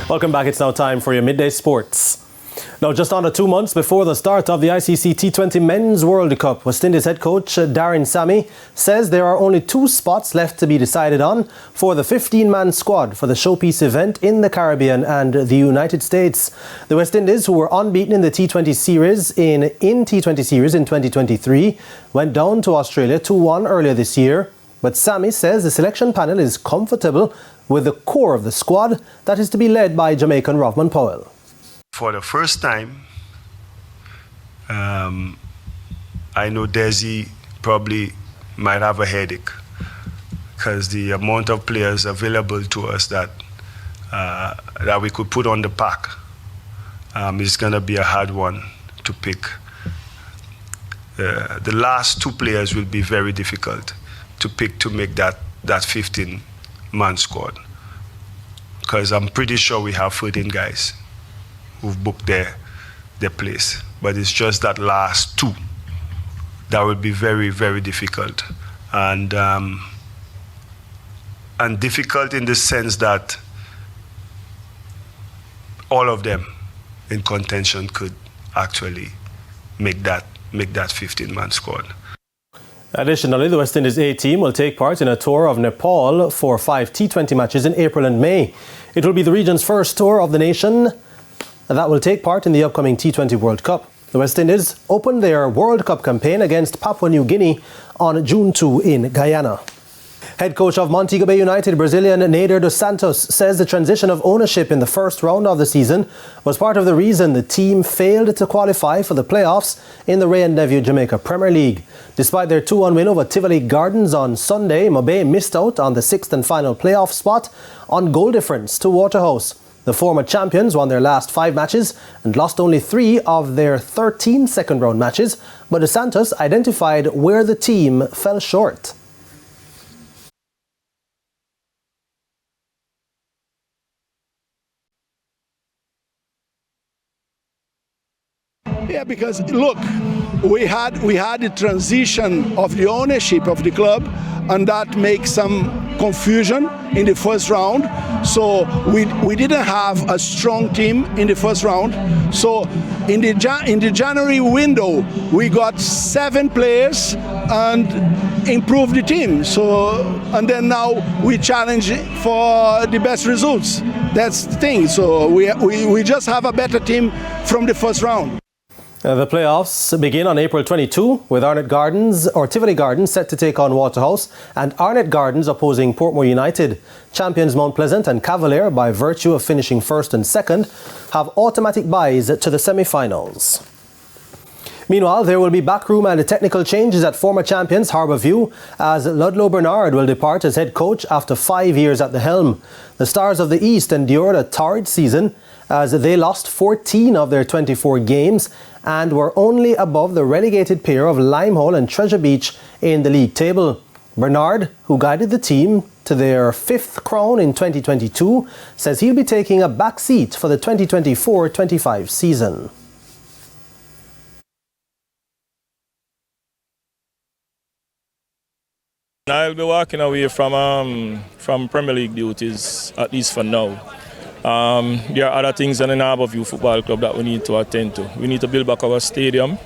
Welcome back. It's now time for your midday sports. Now, just under 2 months before the start of the ICC T20 Men's World Cup, West Indies head coach Sammy says there are only 2 spots left to be decided on for the 15-man squad for the showpiece event in the Caribbean and the United States. The West Indies, who were unbeaten in the T20 series in T20 series in 2023, went down to Australia 2-1 earlier this year. But Sammy says the selection panel is comfortable with the core of the squad that is to be led by Jamaican Rovman Powell. For the first time, I know Desi probably might have a headache because the amount of players available to us that we could put on the pack is going to be a hard one to pick. The last 2 players will be very difficult to pick to make that 15-man squad, because I'm pretty sure we have 13 guys who've booked their place, but it's just that last 2 that will be very, very difficult, and difficult in the sense that all of them in contention could actually make that 15-man squad. Additionally, the West Indies A team will take part in a tour of Nepal for 5 T20 matches in April and May. It will be the region's first tour of the nation that will take part in the upcoming T20 World Cup. The West Indies opened their World Cup campaign against Papua New Guinea on June 2 in Guyana. Head coach of Montego Bay United, Brazilian Nader dos Santos, says the transition of ownership in the first round of the season was part of the reason the team failed to qualify for the playoffs in the Ray and Nephew Jamaica Premier League. Despite their 2-1 win over Tivoli Gardens on Sunday, Mobe missed out on the 6th and final playoff spot on goal difference to Waterhouse. The former champions won their last 5 matches and lost only 3 of their 13 second-round matches, but dos Santos identified where the team fell short. Yeah, because look, we had the transition of the ownership of the club, and that makes some confusion in the first round. So we didn't have a strong team in the first round. So in the January window, we got 7 players and improved the team. So and then now we challenge for the best results. That's the thing. So we just have a better team from the first round. The playoffs begin on April 22 with Tivoli Gardens set to take on Waterhouse and Arnett Gardens opposing Portmore United. Champions Mount Pleasant and Cavalier, by virtue of finishing first and second, have automatic byes to the semi-finals. Meanwhile, there will be backroom and technical changes at former champions Harbourview as Ludlow Bernard will depart as head coach after 5 years at the helm. The Stars of the East endured a torrid season as they lost 14 of their 24 games and were only above the relegated pair of Limehole and Treasure Beach in the league table. Bernard, who guided the team to their 5th crown in 2022, says he'll be taking a back seat for the 2024-25 season. I'll be walking away from Premier League duties, at least for now. There are other things in the Harbourview Football Club that we need to attend to. We need to build back our stadium.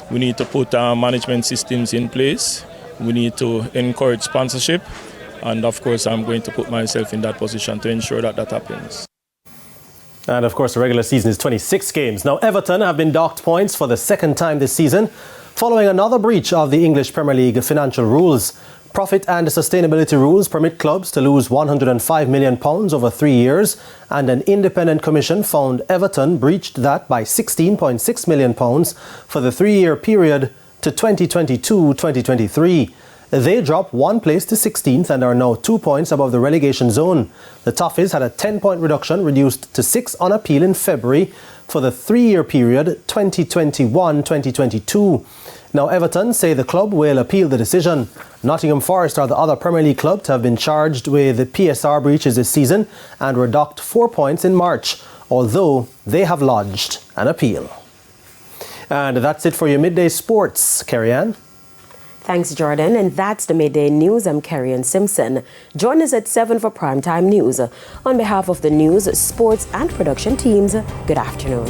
We need to put management systems in place. We need to encourage sponsorship. And of course, I'm going to put myself in that position to ensure that that happens. And of course, the regular season is 26 games. Now, Everton have been docked points for the 2nd time this season, following another breach of the English Premier League financial rules. Profit and sustainability rules permit clubs to lose £105 million over 3 years, and an independent commission found Everton breached that by £16.6 million for the 3-year period to 2022-2023. They dropped 1 place to 16th and are now 2 points above the relegation zone. The Toffees had a 10-point reduction reduced to 6 on appeal in February for the 3-year period 2021-2022. Now, Everton say the club will appeal the decision. Nottingham Forest are the other Premier League club to have been charged with PSR breaches this season and were docked 4 points in March, although they have lodged an appeal. And that's it for your midday sports. Carrie Ann. Thanks, Jordan. And that's the Midday News. I'm Kerry-Ann Simpson. Join us at 7 for Primetime News. On behalf of the news, sports, and production teams, good afternoon.